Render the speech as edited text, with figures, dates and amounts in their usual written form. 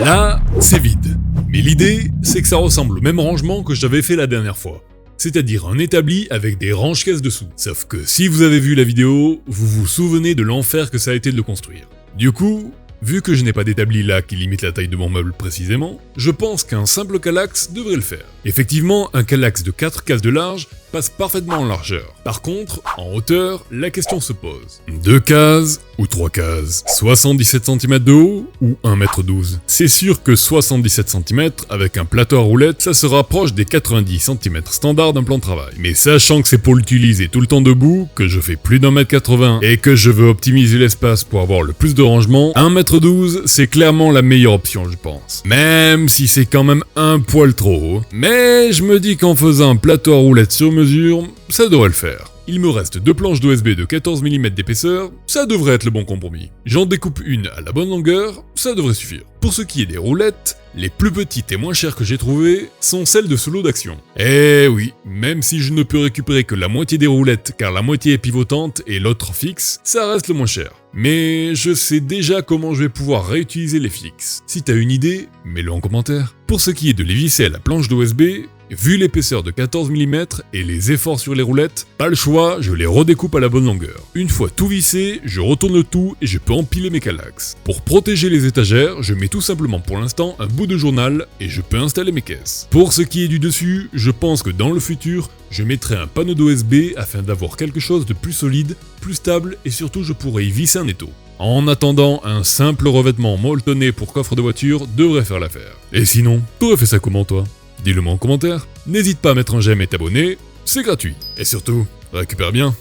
Là, c'est vide. Mais l'idée, c'est que ça ressemble au même rangement que j'avais fait la dernière fois. C'est-à-dire un établi avec des range-caisses dessous. Sauf que si vous avez vu la vidéo, vous vous souvenez de l'enfer que ça a été de le construire. Du coup, vu que je n'ai pas d'établi là qui limite la taille de mon meuble précisément, je pense qu'un simple calax devrait le faire. Effectivement, un calax de 4 cases de large passe parfaitement en largeur. Par contre, en hauteur, la question se pose. 2 cases ou 3 cases 77 cm de haut ou 1,12 m? C'est sûr que 77 cm avec un plateau à roulettes, ça se rapproche des 90 cm standard d'un plan de travail. Mais sachant que c'est pour l'utiliser tout le temps debout, que je fais plus d'1,80 m et que je veux optimiser l'espace pour avoir le plus de rangement, 1,12 m c'est clairement la meilleure option je pense. Même si c'est quand même un poil trop haut. Mais je me dis qu'en faisant un plateau à roulettes sur mesure, ça devrait le faire. Il me reste 2 planches d'OSB de 14 mm d'épaisseur, ça devrait être le bon compromis. J'en découpe une à la bonne longueur, ça devrait suffire. Pour ce qui est des roulettes, les plus petites et moins chères que j'ai trouvées sont celles de ce lot d'action. Eh oui, même si je ne peux récupérer que la moitié des roulettes car la moitié est pivotante et l'autre fixe, ça reste le moins cher. Mais je sais déjà comment je vais pouvoir réutiliser les fixes. Si t'as une idée, mets-le en commentaire. Pour ce qui est de les visser à la planche d'OSB, vu l'épaisseur de 14 mm et les efforts sur les roulettes, pas le choix, je les redécoupe à la bonne longueur. Une fois tout vissé, je retourne le tout et je peux empiler mes calax. Pour protéger les étagères, je mets tout simplement pour l'instant un bout de journal et je peux installer mes caisses. Pour ce qui est du dessus, je pense que dans le futur, je mettrai un panneau d'OSB afin d'avoir quelque chose de plus solide, plus stable et surtout je pourrai y visser un étau. En attendant, un simple revêtement molletonné pour coffre de voiture devrait faire l'affaire. Et sinon, t'aurais fait ça comment toi ? Dis-le moi en commentaire. N'hésite pas à mettre un j'aime et t'abonner, c'est gratuit. Et surtout, récupère bien.